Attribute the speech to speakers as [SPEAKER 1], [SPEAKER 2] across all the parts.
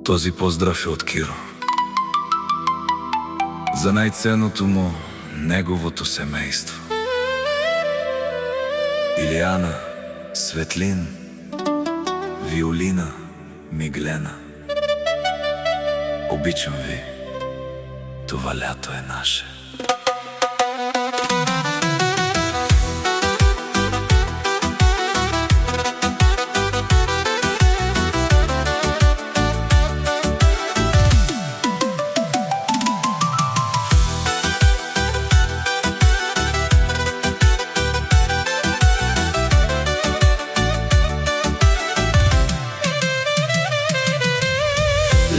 [SPEAKER 1] Този поздрав е от Киро. За най-ценното му, неговото семейство. Илияна, Светлин, Виолина, Миглена. Обичам ви, това лято е наше.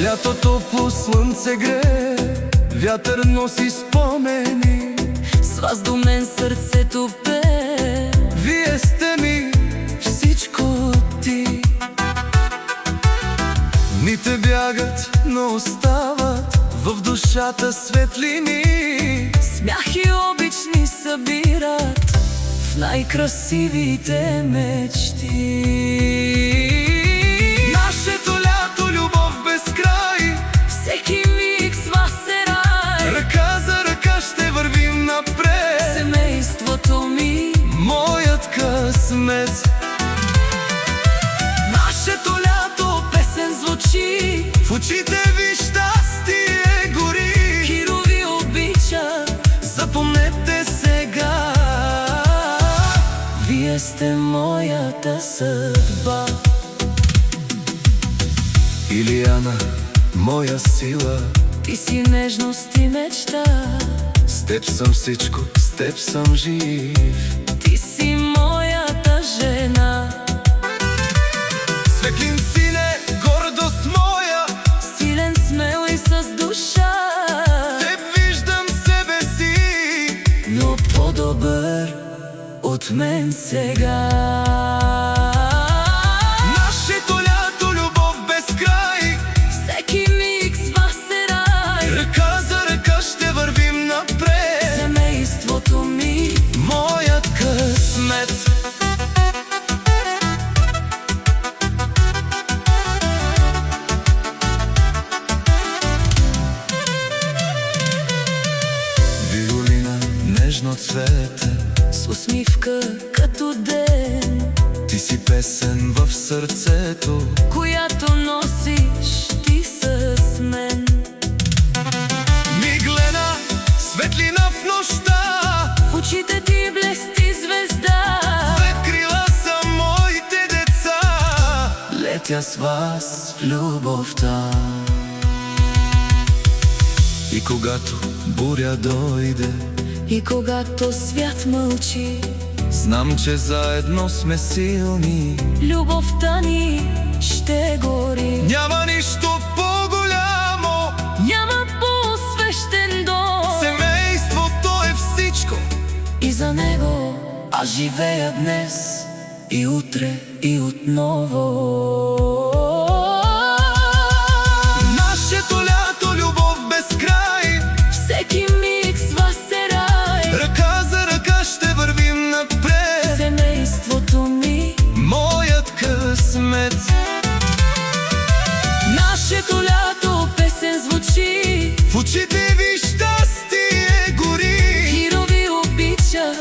[SPEAKER 2] Лятото по слънце грее, вятър носи спомени.
[SPEAKER 3] С вас до мен сърцето пее.
[SPEAKER 2] Вие сте ми всичко ти. Дните бягат, но остават в душата светлини.
[SPEAKER 3] Смях и обични събират в най-красивите мечти.
[SPEAKER 2] Нашето лято, любов без край,
[SPEAKER 3] всеки миг с вас е рай.
[SPEAKER 2] ръка за ръка ще вървим напред.
[SPEAKER 3] Семейството ми,
[SPEAKER 2] моят късмет.
[SPEAKER 3] нашето лято песен звучи.
[SPEAKER 2] В очите ви щастие гори.
[SPEAKER 3] Киро ви обича,
[SPEAKER 2] Запомнете сега,
[SPEAKER 3] вие сте моята съдба.
[SPEAKER 2] Илияна, моя сила,
[SPEAKER 3] Ти си нежност и мечта.
[SPEAKER 2] с теб съм всичко, с теб съм жив.
[SPEAKER 3] Ти си моята жена.
[SPEAKER 2] Светлин сине, гордост моя,
[SPEAKER 3] Силен, смел и с душа.
[SPEAKER 2] теб виждам себе си,
[SPEAKER 3] Но по-добър от мен сега.
[SPEAKER 2] нашето лято, любов без край,
[SPEAKER 3] Всеки миг с вас е рай.
[SPEAKER 2] ръка за ръка ще вървим напред.
[SPEAKER 3] Семейството ми,
[SPEAKER 2] Моят късмет. Виолина, нежно цвете,
[SPEAKER 3] с усмивка като ден,
[SPEAKER 2] ти си песен в сърцето.
[SPEAKER 3] която носиш ти с мен.
[SPEAKER 2] Миглена, светлина в нощта,
[SPEAKER 3] В очите ти блести звезда.
[SPEAKER 2] след крила са моите деца.
[SPEAKER 3] Летя с вас в любовта.
[SPEAKER 2] И когато буря дойде,
[SPEAKER 3] И когато свят мълчи,
[SPEAKER 2] знам, че заедно сме силни.
[SPEAKER 3] любовта ни ще гори.
[SPEAKER 2] Няма нищо по-голямо,
[SPEAKER 3] Няма по-свещен дом.
[SPEAKER 2] семейството е всичко.
[SPEAKER 3] И за него аз живея днес и утре и отново.
[SPEAKER 2] Нашето лято, любов без край,
[SPEAKER 3] Всеки миг с вас е рай.
[SPEAKER 2] ръка за ръка ще вървим напред.
[SPEAKER 3] Семейството ми,
[SPEAKER 2] Моят късмет.
[SPEAKER 3] нашето лято песен звучи.
[SPEAKER 2] В очите ви щастие гори.
[SPEAKER 3] Киро ви обича,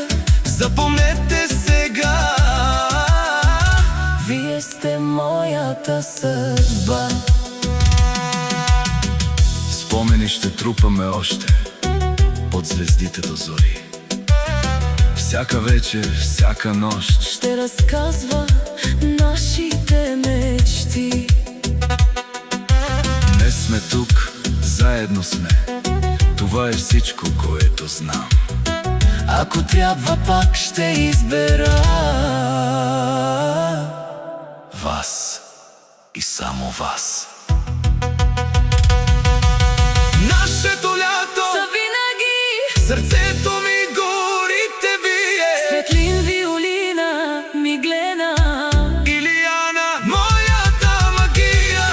[SPEAKER 2] Запомнете сега,
[SPEAKER 3] вие сте моята съдба.
[SPEAKER 1] Спомени ще трупаме още под звездите до зори. Всяка вечер, всяка нощ
[SPEAKER 3] Ще разказва нашите мечти.
[SPEAKER 1] днес сме тук, заедно сме. Това е всичко, което знам.
[SPEAKER 3] Ако трябва, пак ще избера
[SPEAKER 1] Вас и само вас.
[SPEAKER 2] нашето лято,
[SPEAKER 3] за винаги.
[SPEAKER 2] сърцето ми горите вие.
[SPEAKER 3] Светлин, Виолина, Миглена.
[SPEAKER 2] Илияна, моята магия.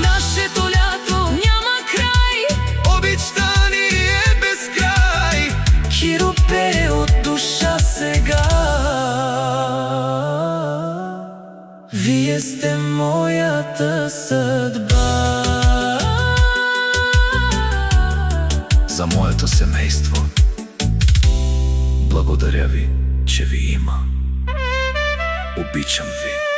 [SPEAKER 3] Нашето лято няма край.
[SPEAKER 2] Обичта ни е безкрай.
[SPEAKER 3] Киро пее от душа сега. Вие сте моята съдба.
[SPEAKER 1] За моето семейство благодаря ви, че ви има. Обичам ви.